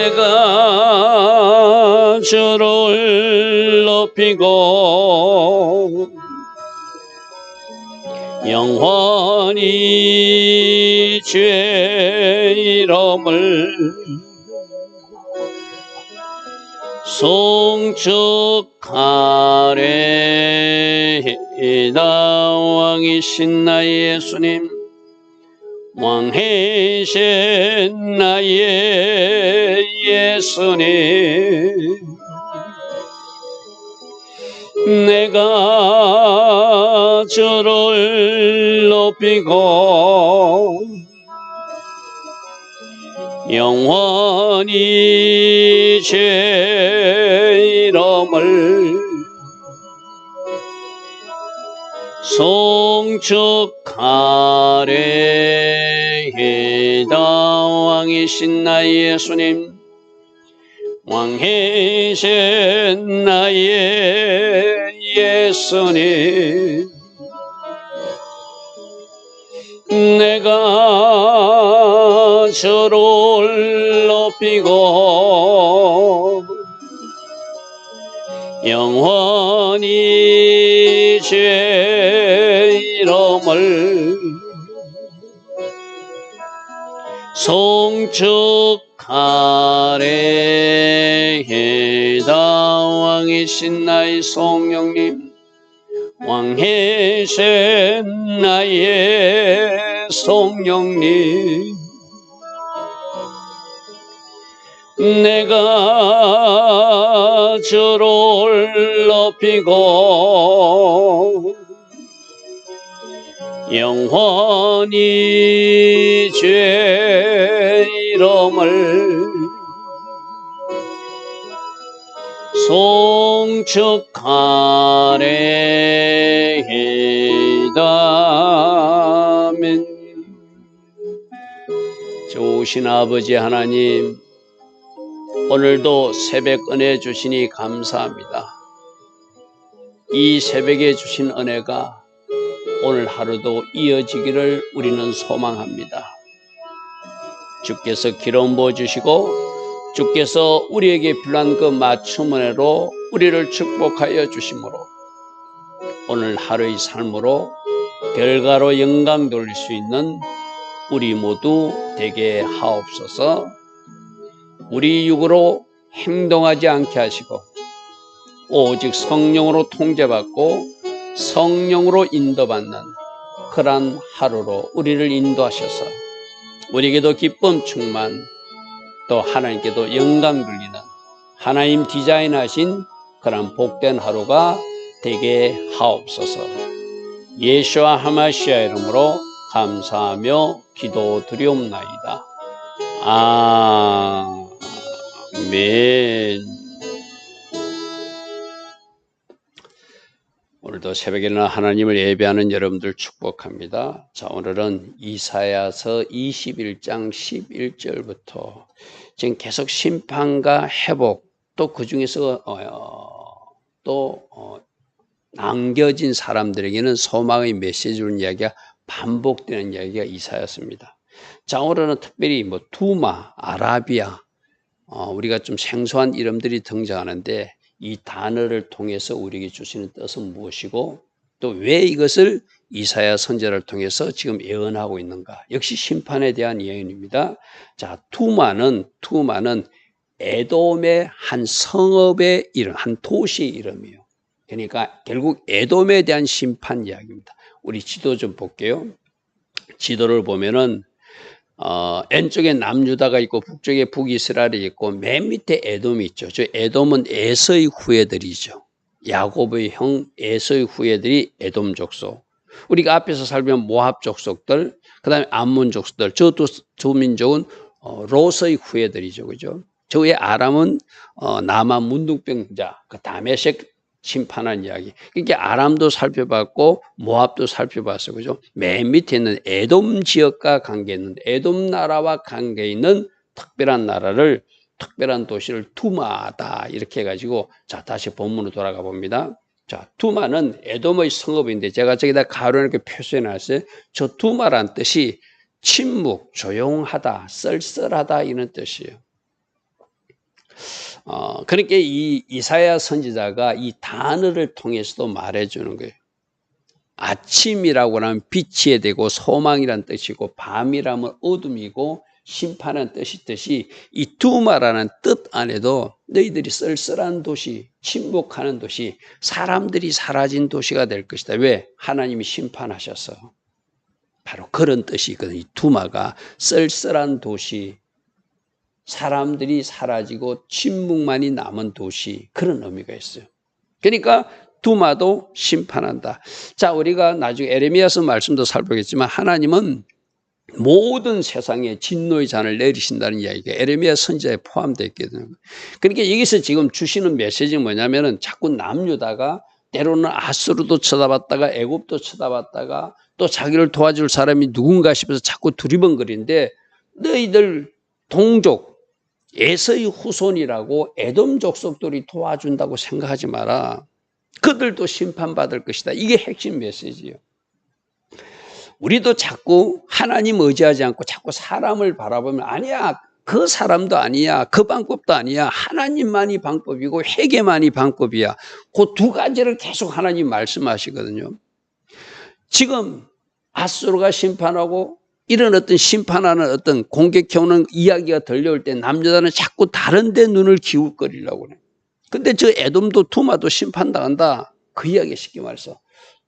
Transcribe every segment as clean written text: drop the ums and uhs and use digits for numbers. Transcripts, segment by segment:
내가 주를 높이고 영원히 주의 이름을 송축하리이다. 왕이신 나의 예수님, 왕이신 나의 예수님, 내가 주를 높이고 영원히 주의 이름을 송축하리이다. 왕이신 나의 예수님, 왕이신 나의 예수님, 내가 주를 높이고 영원히 주의 이름을 송축하리이다. 왕이신 나의 성령님, 왕이신 나의 성령님, 내가 주를 높이고 영원히 주의 이름을 송축하리이다. 아멘. 좋으신 아버지 하나님, 오늘도 새벽 은혜 주시니 감사합니다. 이 새벽에 주신 은혜가 오늘 하루도 이어지기를 우리는 소망합니다. 주께서 기름 부어주시고 주께서 우리에게 필요한 그 맞춤 은혜로 우리를 축복하여 주심으로 오늘 하루의 삶으로 결과로 영광 돌릴 수 있는 우리 모두 되게 하옵소서. 우리 육으로 행동하지 않게 하시고 오직 성령으로 통제받고 성령으로 인도받는 그러한 하루로 우리를 인도하셔서 우리에게도 기쁨 충만, 또 하나님께도 영광 돌리는 하나님 디자인하신 그러한 복된 하루가 되게 하옵소서. 예수와 하마시아 이름으로 감사하며 기도드리옵나이다. 아멘. 오늘도 새벽에는 하나님을 예배하는 여러분들 축복합니다. 자, 오늘은 이사야서 21장 11절부터 지금 계속 심판과 회복, 또 그 중에서 남겨진 사람들에게는 소망의 메시지를 이야기가 반복되는 이야기가 이사야서입니다. 자, 오늘은 특별히 두마, 아라비아, 우리가 좀 생소한 이름들이 등장하는데 이 단어를 통해서 우리에게 주시는 뜻은 무엇이고 또 왜 이것을 이사야 선지자를 통해서 지금 예언하고 있는가? 역시 심판에 대한 예언입니다. 자, 투마는 에돔의 한 성읍의 이름, 한 도시의 이름이에요. 그러니까 결국 에돔에 대한 심판 이야기입니다. 우리 지도 좀 볼게요. 지도를 보면은 왼쪽에 남유다가 있고 북쪽에 북이스라엘이 있고 맨 밑에 에돔이 있죠. 저 에돔은 에서의 후예들이죠. 야곱의 형 에서의 후예들이 에돔 족속. 우리가 앞에서 살펴본 모압 족속들, 그다음에 암몬 족속들, 저 두 민족은 롯의 후예들이죠, 그죠? 저의 아람은 남한 문둥병자, 그 다메섹 심판한 이야기. 그러니까 아람도 살펴봤고 모압도 살펴봤어요, 그죠? 맨 밑에 있는 에돔 지역과 관계 있는데 에돔 나라와 관계 있는 특별한 나라를 특별한 도시를 두마다 이렇게 해가지고 자 다시 본문으로 돌아가 봅니다. 자 두마는 에돔의 성읍인데 제가 저기다 가로 이렇게 표시해 놨어요. 저 두마란 뜻이 침묵, 조용하다, 썰썰하다 이런 뜻이에요. 그러니까 이 이사야 선지자가 이 단어를 통해서도 말해주는 거예요. 아침이라고 하면 빛이 되고 소망이란 뜻이고 밤이라면 어둠이고 심판한 뜻이 이 두마라는 뜻 안에도 너희들이 쓸쓸한 도시, 침묵하는 도시, 사람들이 사라진 도시가 될 것이다. 왜? 하나님이 심판하셔서. 바로 그런 뜻이거든요. 이 두마가 쓸쓸한 도시, 사람들이 사라지고 침묵만이 남은 도시, 그런 의미가 있어요. 그러니까 두마도 심판한다. 자, 우리가 나중에 에레미야서 말씀도 살펴보겠지만 하나님은 모든 세상에 진노의 잔을 내리신다는 이야기가 에레미야 선지자에 포함되어 있거든요. 그러니까 여기서 지금 주시는 메시지는 뭐냐면은 자꾸 남유다가 때로는 아수르도 쳐다봤다가 애굽도 쳐다봤다가 또 자기를 도와줄 사람이 누군가 싶어서 자꾸 두리번거리는데 너희들 동족 에서의 후손이라고 에돔 족속들이 도와준다고 생각하지 마라. 그들도 심판받을 것이다. 이게 핵심 메시지예요. 우리도 자꾸 하나님 의지하지 않고 자꾸 사람을 바라보면 아니야. 그 사람도 아니야. 그 방법도 아니야. 하나님만이 방법이고 회개만이 방법이야. 그 두 가지를 계속 하나님 말씀하시거든요. 지금 아수르가 심판하고 이런 어떤 심판하는 어떤 공격해오는 이야기가 들려올 때 남자들은 자꾸 다른 데 눈을 기울거리려고 그래. 근데 저 에돔도 두마도 심판당한다. 그 이야기 쉽게 말해서.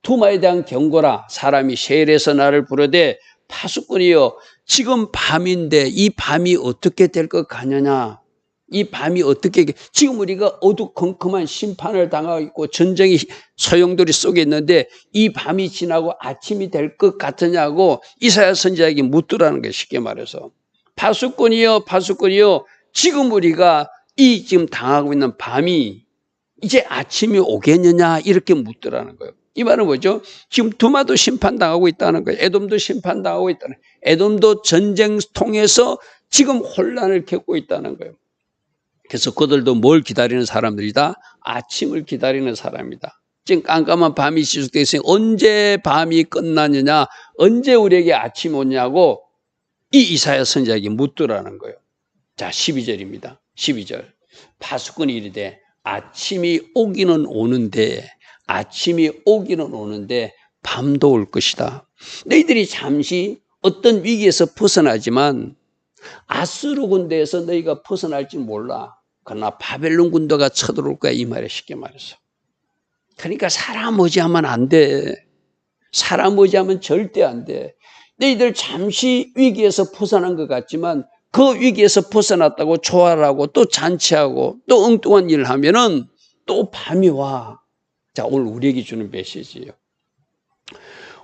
두마에 대한 경고라. 사람이 셰일에서 나를 부르되 파수꾼이여 지금 밤인데 이 밤이 어떻게 될 것 같느냐. 이 밤이 어떻게 지금 우리가 어두컴컴한 심판을 당하고 있고 전쟁이 소용돌이 속에 있는데 이 밤이 지나고 아침이 될 것 같으냐고 이사야 선지자에게 묻더라는 거예요. 쉽게 말해서. 파수꾼이여 파수꾼이여 지금 우리가 이 지금 당하고 있는 밤이 이제 아침이 오겠느냐 이렇게 묻더라는 거예요. 이 말은 뭐죠? 지금 두마도 심판당하고 있다는 거예요. 에돔도 심판당하고 있다는 거예요. 에돔도 전쟁 통해서 지금 혼란을 겪고 있다는 거예요. 그래서 그들도 뭘 기다리는 사람들이다? 아침을 기다리는 사람이다. 지금 깜깜한 밤이 지속되어 있으니 언제 밤이 끝나느냐? 언제 우리에게 아침이 오냐고 이 이사야 선지자에게 묻더라는 거예요. 자, 12절입니다. 12절. 파수꾼이 이르되 아침이 오기는 오는데 밤도 올 것이다. 너희들이 잠시 어떤 위기에서 벗어나지만 아수르 군대에서 너희가 벗어날지 몰라. 그러나 바벨론 군대가 쳐들어올 거야. 이 말에 쉽게 말해서. 그러니까 사람 의지하면 안 돼. 사람 의지하면 절대 안 돼. 너희들 잠시 위기에서 벗어난 것 같지만 그 위기에서 벗어났다고 조화하고 또 잔치하고 또 엉뚱한 일을 하면은 또 밤이 와. 자, 오늘 우리에게 주는 메시지예요.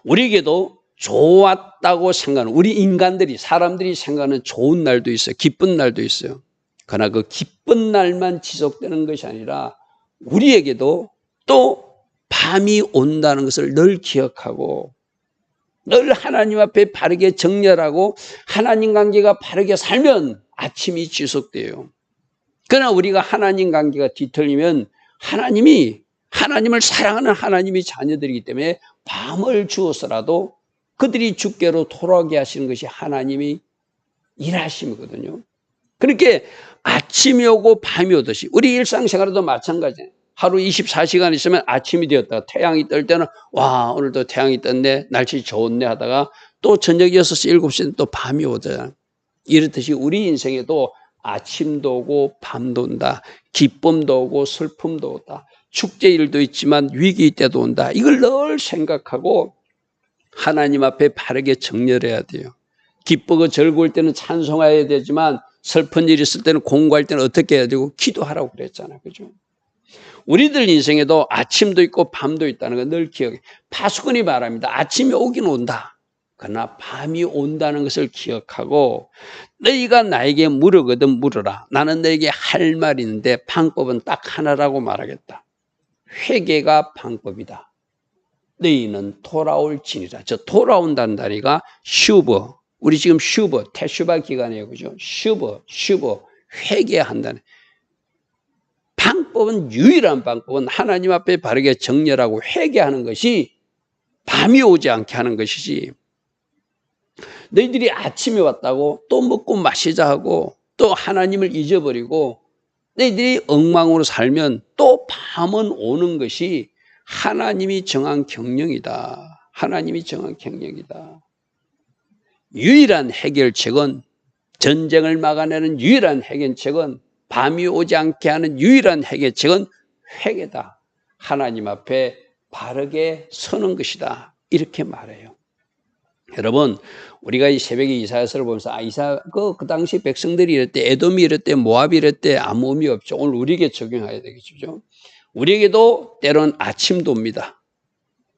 우리에게도 좋았다고 생각하는 우리 인간들이 사람들이 생각하는 좋은 날도 있어요. 기쁜 날도 있어요. 그러나 그 기쁜 날만 지속되는 것이 아니라 우리에게도 또 밤이 온다는 것을 늘 기억하고 늘 하나님 앞에 바르게 정렬하고 하나님 관계가 바르게 살면 아침이 지속돼요. 그러나 우리가 하나님 관계가 뒤틀리면 하나님을 사랑하는 하나님의 자녀들이기 때문에 밤을 주어서라도 그들이 주께로 돌아오게 하시는 것이 하나님이 일하심이거든요. 그렇게 아침이 오고 밤이 오듯이 우리 일상생활에도 마찬가지예요. 하루 24시간 있으면 아침이 되었다가 태양이 뜰 때는 와 오늘도 태양이 떴네 날씨 좋네 하다가 또 저녁 6시 7시는 또 밤이 오잖아요. 이렇듯이 우리 인생에도 아침도 오고 밤도 온다. 기쁨도 오고 슬픔도 온다. 축제일도 있지만 위기 때도 온다. 이걸 늘 생각하고 하나님 앞에 바르게 정렬해야 돼요. 기쁘고 즐거울 때는 찬송해야 되지만 슬픈 일이 있을 때는 공부할 때는 어떻게 해야 되고 기도하라고 그랬잖아요. 그죠? 우리들 인생에도 아침도 있고 밤도 있다는 걸 늘 기억해. 파수꾼이 말합니다. 아침이 오긴 온다. 그러나 밤이 온다는 것을 기억하고 너희가 나에게 물으거든 물으라. 나는 너에게 할 말이 있는데 방법은 딱 하나라고 말하겠다. 회개가 방법이다. 너희는 돌아올지니라. 저 돌아온다는 단어가 슈버. 우리 지금 슈버, 테슈바 기간이에요. 그죠? 슈버, 회개한다는. 방법은, 유일한 방법은 하나님 앞에 바르게 정렬하고 회개하는 것이 밤이 오지 않게 하는 것이지. 너희들이 아침에 왔다고 또 먹고 마시자 하고 또 하나님을 잊어버리고 너희들이 엉망으로 살면 또 밤은 오는 것이 하나님이 정한 경영이다. 하나님이 정한 경영이다. 유일한 해결책은, 전쟁을 막아내는 유일한 해결책은, 밤이 오지 않게 하는 유일한 해결책은 회개다. 하나님 앞에 바르게 서는 것이다. 이렇게 말해요. 여러분, 우리가 이 새벽에 이사야서를 보면서 그 당시 백성들이 이럴 때, 에돔이 이럴 때, 모압이 이럴 때 아무 의미 없죠. 오늘 우리에게 적용해야 되겠죠. 우리에게도 때론 아침도 옵니다.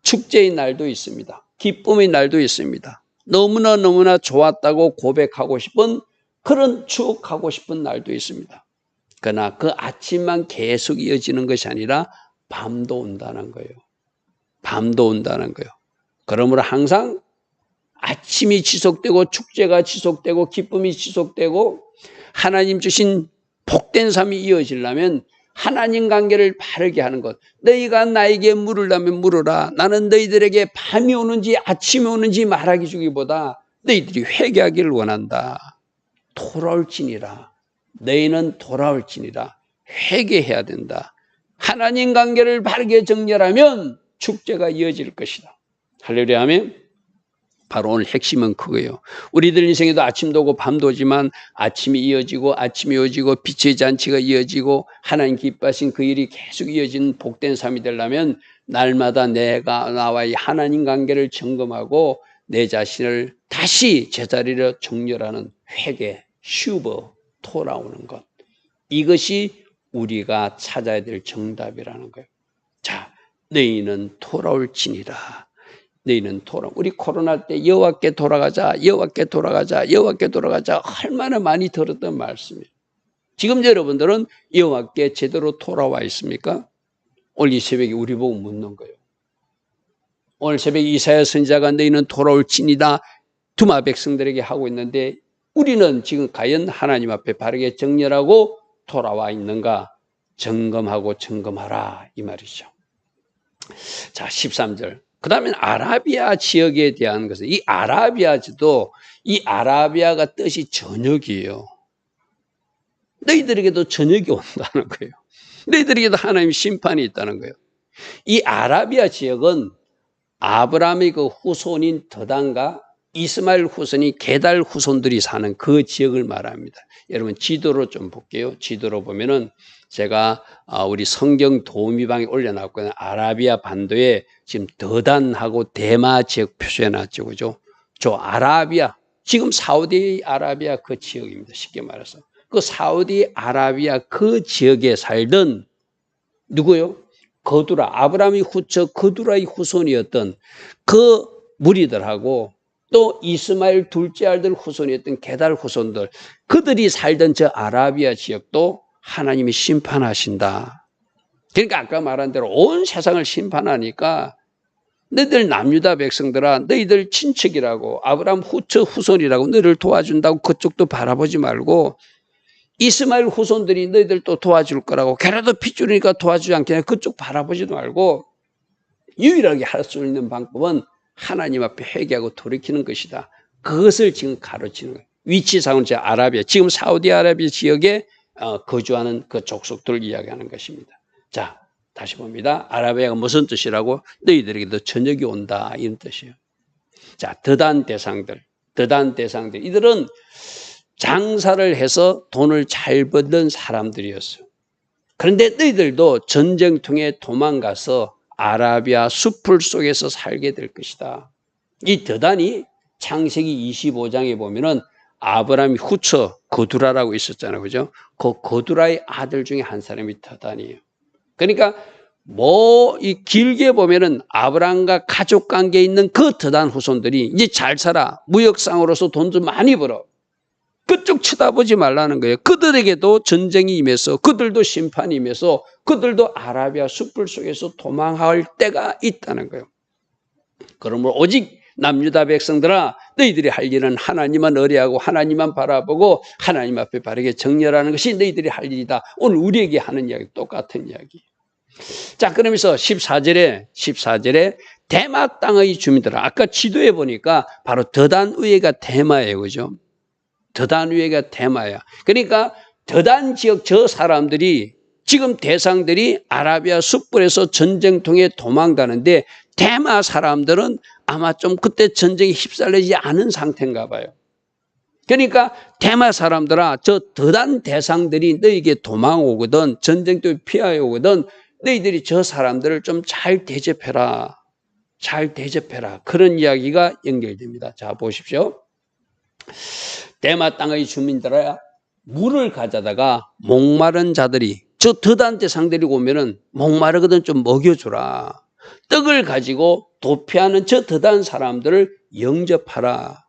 축제의 날도 있습니다. 기쁨의 날도 있습니다. 너무나 좋았다고 고백하고 싶은, 그런 추억하고 싶은 날도 있습니다. 그러나 그 아침만 계속 이어지는 것이 아니라 밤도 온다는 거예요. 밤도 온다는 거예요. 그러므로 항상 아침이 지속되고 축제가 지속되고 기쁨이 지속되고 하나님 주신 복된 삶이 이어지려면 하나님 관계를 바르게 하는 것. 너희가 나에게 물으려면 물어라. 나는 너희들에게 밤이 오는지 아침이 오는지 말하기 주기보다 너희들이 회개하기를 원한다. 돌아올지니라. 너희는 돌아올지니라. 회개해야 된다. 하나님 관계를 바르게 정렬하면 축제가 이어질 것이다. 할렐루야 아멘. 바로 오늘 핵심은 그거예요. 우리들 인생에도 아침도 오고 밤도 오지만 아침이 이어지고 빛의 잔치가 이어지고 하나님 기뻐하신 그 일이 계속 이어지는 복된 삶이 되려면 날마다 내가 나와의 하나님 관계를 점검하고 내 자신을 다시 제자리로 정렬하는 회개, 슈버, 돌아오는 것. 이것이 우리가 찾아야 될 정답이라는 거예요. 자, 너희는 돌아올지니라. 너희는 우리 코로나 때 여호와께 돌아가자, 여호와께 돌아가자, 여호와께 돌아가자 얼마나 많이 들었던 말씀이에요. 지금 여러분들은 여호와께 제대로 돌아와 있습니까? 오늘 이 새벽에 우리 보고 묻는 거예요. 오늘 새벽에 이사야 선지자가 너희는 돌아올지니다 두마 백성들에게 하고 있는데 우리는 지금 과연 하나님 앞에 바르게 정렬하고 돌아와 있는가 점검하고 점검하라 이 말이죠. 자, 13절. 그 다음에 아라비아 지역에 대한 것은, 이 아라비아지도 이 아라비아가 뜻이 저녁이에요. 너희들에게도 저녁이 온다는 거예요. 너희들에게도 하나님의 심판이 있다는 거예요. 이 아라비아 지역은 아브라함의 그 후손인 더단과 이스마엘 후손이 게달 후손들이 사는 그 지역을 말합니다. 여러분 지도로 좀 볼게요. 지도로 보면은 제가 우리 성경 도우미방에 올려놨거든요. 아라비아 반도에 지금 더단하고 대마 지역 표시해놨죠. 그죠? 저 아라비아, 지금 사우디 아라비아 그 지역입니다. 쉽게 말해서. 그 사우디 아라비아 그 지역에 살던 누구요? 거두라, 아브라함의 후처 거두라의 후손이었던 그 무리들하고 또 이스마엘 둘째 아들 후손이었던 게달 후손들, 그들이 살던 저 아라비아 지역도 하나님이 심판하신다. 그러니까 아까 말한 대로 온 세상을 심판하니까 너희들 남유다 백성들아, 너희들 친척이라고 아브라함 후처 후손이라고 너희를 도와준다고 그쪽도 바라보지 말고 이스마엘 후손들이 너희들 또 도와줄 거라고 걔라도 핏줄이니까 도와주지 않겠냐 그쪽 바라보지도 말고 유일하게 할 수 있는 방법은 하나님 앞에 회개하고 돌이키는 것이다. 그것을 지금 가르치는 거예요. 위치상은 제 아라비아, 지금 사우디아라비아 지역에 거주하는 그 족속들을 이야기하는 것입니다. 자, 다시 봅니다. 아라비아가 무슨 뜻이라고? 너희들에게도 저녁이 온다 이런 뜻이에요. 자, 더단 대상들, 이들은 장사를 해서 돈을 잘 벌던 사람들이었어요. 그런데 너희들도 전쟁통에 도망가서 아라비아 숲을 속에서 살게 될 것이다. 이 더단이 창세기 25장에 보면은 아브라함이 후처 거두라라고 있었잖아요. 그죠? 그 거두라의 아들 중에 한 사람이 드단이에요. 그러니까 이 길게 보면은 아브라함과 가족 관계에 있는 그 드단 후손들이 이제 잘 살아. 무역상으로서 돈도 많이 벌어. 그쪽 쳐다보지 말라는 거예요. 그들에게도 전쟁이 임해서, 그들도 심판이 임해서, 그들도 아라비아 숯불 속에서 도망할 때가 있다는 거예요. 그러므로 오직 남유다 백성들아, 너희들이 할 일은 하나님만 의뢰하고 하나님만 바라보고 하나님 앞에 바르게 정렬하는 것이 너희들이 할 일이다. 오늘 우리에게 하는 이야기 똑같은 이야기. 자, 그러면서 14절에 대마 땅의 주민들아, 아까 지도에 보니까 바로 드단 위에가 대마예요. 그죠? 드단 위에가 대마야. 그러니까 드단 지역 저 사람들이 지금 대상들이 아라비아 숯불에서 전쟁통에 도망가는데 대마 사람들은 아마 좀 그때 전쟁에 휩쓸리지 않은 상태인가 봐요. 그러니까 대마 사람들아, 저 드단 대상들이 너에게 도망오거든, 전쟁통에 피하여 오거든, 너희들이 저 사람들을 좀 잘 대접해라. 잘 대접해라. 그런 이야기가 연결됩니다. 자, 보십시오. 대마 땅의 주민들아, 물을 가져다가 목마른 자들이, 저 드단 대상들이 오면은 목마르거든 좀 먹여주라. 떡을 가지고 도피하는 저 드단 사람들을 영접하라.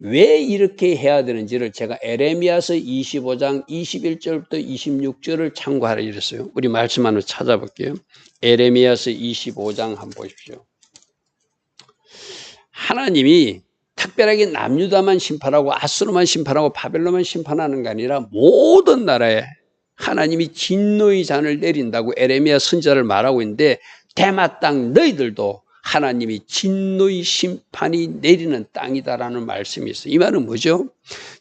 왜 이렇게 해야 되는지를 제가 에레미야서 25장 21절부터 26절을 참고하라 이랬어요. 우리 말씀 한번 찾아볼게요. 에레미야서 25장 한번 보십시오. 하나님이 특별하게 남유다만 심판하고 아수르만 심판하고 바벨론만 심판하는 게 아니라 모든 나라에 하나님이 진노의 잔을 내린다고 에레미야 선지자를 말하고 있는데, 대마 땅 너희들도 하나님이 진노의 심판이 내리는 땅이다라는 말씀이 있어요. 이 말은 뭐죠?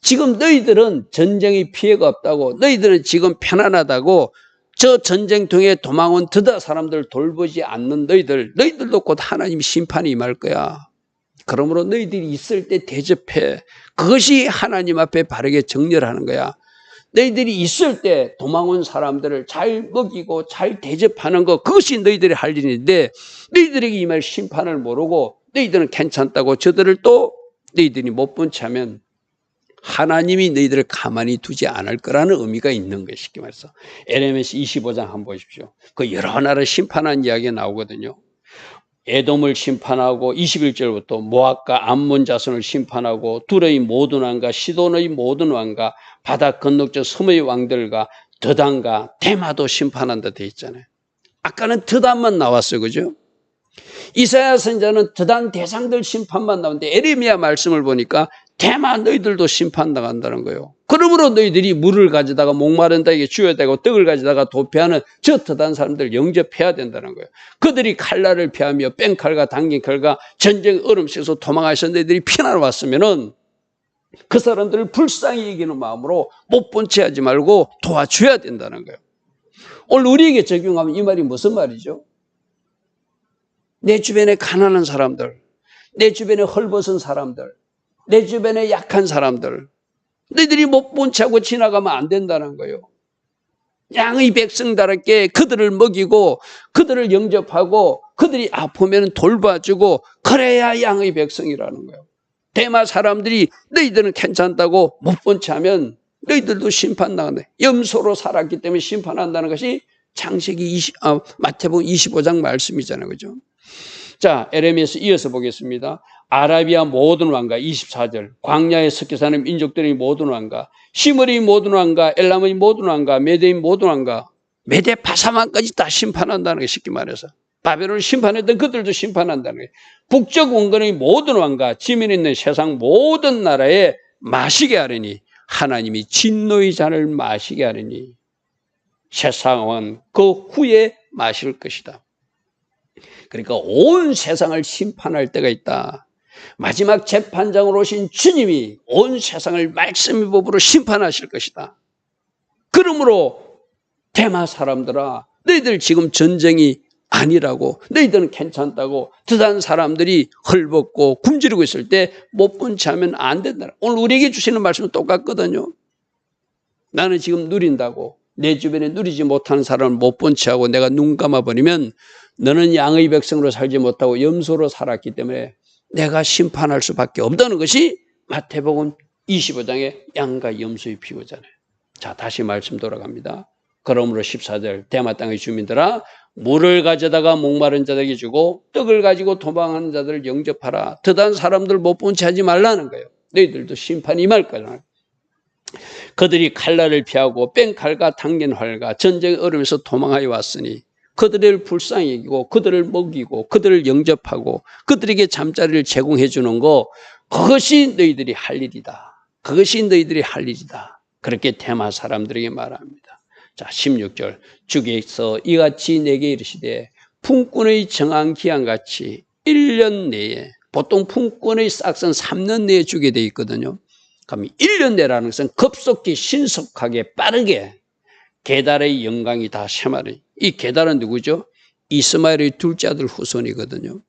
지금 너희들은 전쟁의 피해가 없다고, 너희들은 지금 편안하다고, 저 전쟁통에 도망온 드다 사람들 돌보지 않는 너희들도 곧 하나님이 심판이 임할 거야. 그러므로 너희들이 있을 때 대접해. 그것이 하나님 앞에 바르게 정렬하는 거야. 너희들이 있을 때 도망온 사람들을 잘 먹이고 잘 대접하는 것, 그것이 너희들이 할 일인데, 너희들에게 임할 심판을 모르고 너희들은 괜찮다고 저들을 또 너희들이 못 본 채 하면 하나님이 너희들을 가만히 두지 않을 거라는 의미가 있는 것이, 쉽게 말해서. 에레미야서 25장 한번 보십시오. 그 여러 나라를 심판한 이야기가 나오거든요. 에돔을 심판하고 21절부터 모압과 암몬 자손을 심판하고 둘의 모든 왕과 시돈의 모든 왕과 바다 건너쪽 섬의 왕들과 드단과 대마도 심판한다 돼 있잖아요. 아까는 드단만 나왔어요. 그죠? 이사야 선지자는 드단 대상들 심판만 나오는데 에레미야 말씀을 보니까 대마 너희들도 심판당한다는 거예요. 그러므로 너희들이 물을 가져다가 목마른 자에게 주어야 되고 떡을 가져다가 도피하는 저 드단 사람들 영접해야 된다는 거예요. 그들이 칼날을 피하며 뺑칼과 당긴 칼과 전쟁 얼음 속에서 도망하셔 너희들이 피난을 왔으면은 그 사람들을 불쌍히 여기는 마음으로 못 본 채 하지 말고 도와줘야 된다는 거예요. 오늘 우리에게 적용하면 이 말이 무슨 말이죠? 내 주변에 가난한 사람들, 내 주변에 헐벗은 사람들, 내 주변에 약한 사람들, 너희들이 못 본 채 하고 지나가면 안 된다는 거예요. 양의 백성답게 그들을 먹이고 그들을 영접하고 그들이 아프면 돌봐주고, 그래야 양의 백성이라는 거예요. 대마 사람들이 너희들은 괜찮다고 못 본 채 하면 너희들도 심판당한다. 염소로 살았기 때문에 심판한다는 것이 마태복음 25장 말씀이잖아요. 그죠? 자, 에레미야서 이어서 보겠습니다. 아라비아 모든 왕과 24절, 광야에 섞여 사는 민족들의 모든 왕과, 시므리의 모든 왕과, 엘람의 모든 왕과, 메대의 모든 왕과, 메대 바사만까지 다 심판한다는 거, 쉽게 말해서. 바벨론을 심판했던 그들도 심판한다는 거예요. 북쪽 원근의 모든 왕과 지면 있는 세상 모든 나라에 마시게 하려니, 하나님이 진노의 잔을 마시게 하려니 세상은 그 후에 마실 것이다. 그러니까 온 세상을 심판할 때가 있다. 마지막 재판장으로 오신 주님이 온 세상을 말씀의 법으로 심판하실 것이다. 그러므로 대마 사람들아, 너희들 지금 전쟁이 아니라고, 너희들은 괜찮다고, 드단 사람들이 헐벗고 굶주리고 있을 때 못 본 채 하면 안 된다. 오늘 우리에게 주시는 말씀은 똑같거든요. 나는 지금 누린다고 내 주변에 누리지 못하는 사람을 못 본 채 하고 내가 눈 감아버리면 너는 양의 백성으로 살지 못하고 염소로 살았기 때문에 내가 심판할 수밖에 없다는 것이 마태복음 25장의 양과 염소의 비유잖아요. 자, 다시 말씀 돌아갑니다. 그러므로 14절 대마 땅의 주민들아 물을 가져다가 목마른 자들에게 주고 떡을 가지고 도망하는 자들을 영접하라. 더단 사람들 못 본 채 하지 말라는 거예요. 너희들도 심판이 임할 거라. 그들이 칼날을 피하고 뺑칼과 당긴 활과 전쟁의 얼음에서 도망하여 왔으니 그들을 불쌍히 여기고 그들을 먹이고 그들을 영접하고 그들에게 잠자리를 제공해 주는 거, 그것이 너희들이 할 일이다. 그것이 너희들이 할 일이다. 그렇게 대마 사람들에게 말합니다. 자, 16절 주께서 이같이 내게 이르시되 품꾼의 정한 기한같이 1년 내에, 보통 품꾼의 싹은 3년 내에 주게 돼 있거든요. 그럼 1년 내라는 것은 급속히 신속하게 빠르게 게달의 영광이 다 쇠마리. 이 게달은 누구죠? 이스마엘의 둘째 아들 후손이거든요.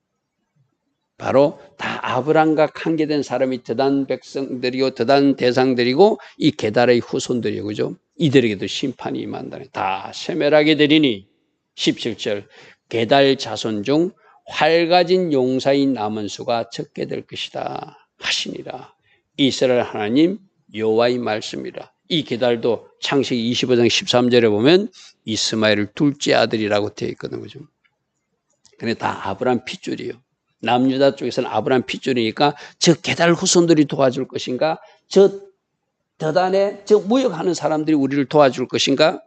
바로 다 아브람과 관계된 사람이 드단 백성들이고 드단 대상들이고 이 게달의 후손들이고, 그죠? 이들에게도 심판이 임한다네. 다 쇠멸하게 되리니 17절 게달 자손 중 활 가진 용사인 남은 수가 적게 될 것이다 하시니라. 이스라엘 하나님 여호와의 말씀이라. 이 게달도 창세기 25장 13절에 보면 이스마엘의 둘째 아들이라고 되어 있거든요. 그죠? 근데 다 아브람 핏줄이에요. 남유다 쪽에서는 아브람 핏줄이니까 저 게달 후손들이 도와줄 것인가? 저 더단에 저 무역하는 사람들이 우리를 도와줄 것인가?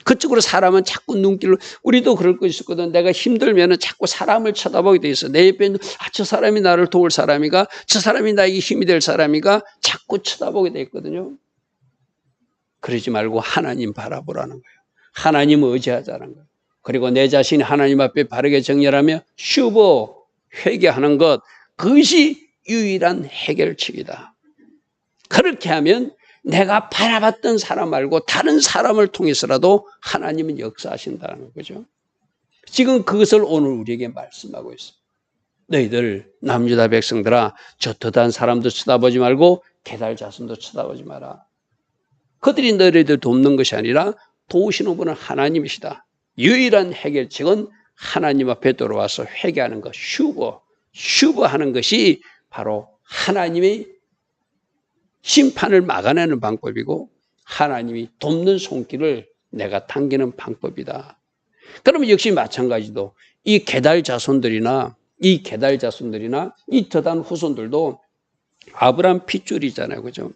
그쪽으로 사람은 자꾸 눈길로, 우리도 그럴 거 있었거든. 내가 힘들면은 자꾸 사람을 쳐다보게 돼 있어. 내 옆에 있는, 저 사람이 나를 도울 사람이가, 저 사람이 나에게 힘이 될 사람이가 자꾸 쳐다보게 돼 있거든요. 그러지 말고 하나님 바라보라는 거예요. 하나님 의지하자는 거예요. 그리고 내 자신이 하나님 앞에 바르게 정렬하며 슈버 회개하는 것, 그것이 유일한 해결책이다. 그렇게 하면 내가 바라봤던 사람 말고 다른 사람을 통해서라도 하나님은 역사하신다는 거죠. 지금 그것을 오늘 우리에게 말씀하고 있어요. 너희들 남유다 백성들아, 저 더단 사람도 쳐다보지 말고 게달 자손도 쳐다보지 마라. 그들이 너희들 돕는 것이 아니라 도우시는 분은 하나님이시다. 유일한 해결책은 하나님 앞에 돌아와서 회개하는 것, 슈버하는 것이 바로 하나님의 심판을 막아내는 방법이고 하나님이 돕는 손길을 내가 당기는 방법이다. 그러면 역시 마찬가지로 이 게달 자손들이나 이 더단 후손들도 아브람 핏줄이잖아요. 그죠?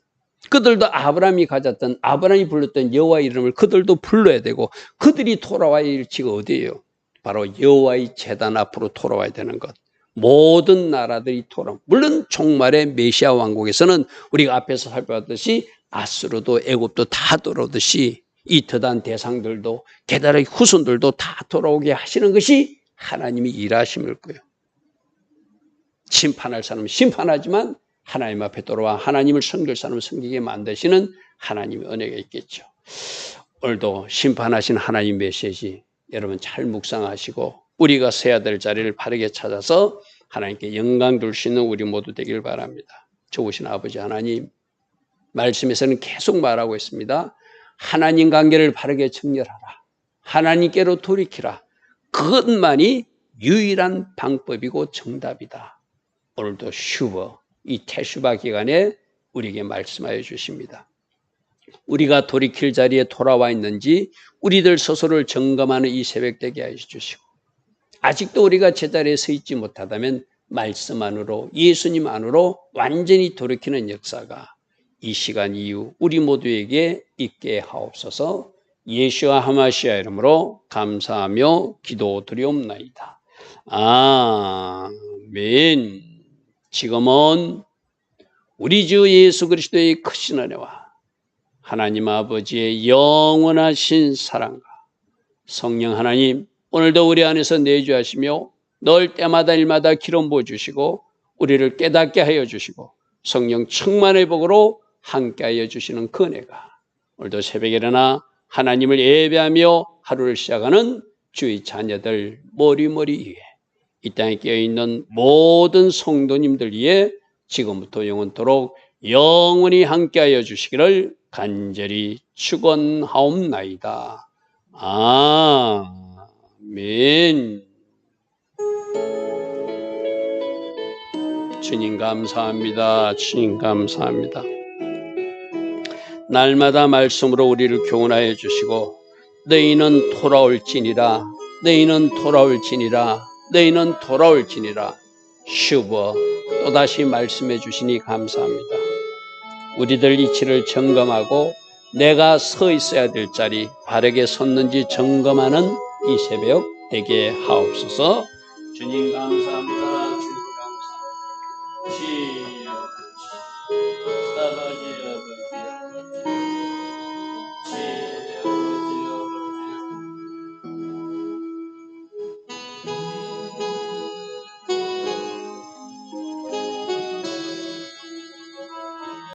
그들도 아브람이 가졌던, 아브람이 불렀던 여호와의 이름을 그들도 불러야 되고, 그들이 돌아와야 할 위치가 어디예요? 바로 여호와의 제단 앞으로 돌아와야 되는 것. 모든 나라들이 돌아, 물론 종말의 메시아 왕국에서는 우리가 앞에서 살펴봤듯이 아수르도 애굽도 다 돌아오듯이 이 더단 대상들도 게달의 후손들도 다 돌아오게 하시는 것이 하나님이 일하심일 거예요. 심판할 사람은 심판하지만 하나님 앞에 돌아와 하나님을 섬길 사람을 섬기게 만드시는 하나님의 은혜가 있겠죠. 오늘도 심판하신 하나님 메시지 여러분 잘 묵상하시고 우리가 서야 될 자리를 바르게 찾아서 하나님께 영광 돌 수 있는 우리 모두 되길 바랍니다. 좋으신 아버지 하나님, 말씀에서는 계속 말하고 있습니다. 하나님 관계를 바르게 정렬하라. 하나님께로 돌이키라. 그것만이 유일한 방법이고 정답이다. 오늘도 슈버, 이 테슈바 기간에 우리에게 말씀하여 주십니다. 우리가 돌이킬 자리에 돌아와 있는지 우리들 스스로를 점검하는 이 새벽 되게 하여 주시고, 아직도 우리가 제자리에 서 있지 못하다면 말씀 안으로, 예수님 안으로 완전히 돌이키는 역사가 이 시간 이후 우리 모두에게 있게 하옵소서. 예수와 하마시아 이름으로 감사하며 기도드리옵나이다. 아멘. 지금은 우리 주 예수 그리스도의 크신 은혜와 하나님 아버지의 영원하신 사랑과 성령 하나님, 오늘도 우리 안에서 내주하시며 늘 때마다 일마다 기름 부어주시고 우리를 깨닫게 하여 주시고 성령 충만의 복으로 함께 하여 주시는 그 은혜가 오늘도 새벽에 일어나 하나님을 예배하며 하루를 시작하는 주의 자녀들 머리머리 위에, 이 땅에 깨어있는 모든 성도님들 위에 지금부터 영원토록 영원히 함께하여 주시기를 간절히 축원하옵나이다. 아멘. 주님 감사합니다. 주님 감사합니다. 날마다 말씀으로 우리를 교훈하여 주시고 너희는 돌아올지니라, 너희는 돌아올지니라, 너희는 돌아올지니라 슈버 또다시 말씀해 주시니 감사합니다. 우리들 이치를 점검하고 내가 서 있어야 될 자리 바르게 섰는지 점검하는 이 새벽 되게 하옵소서. 주님 감사합니다.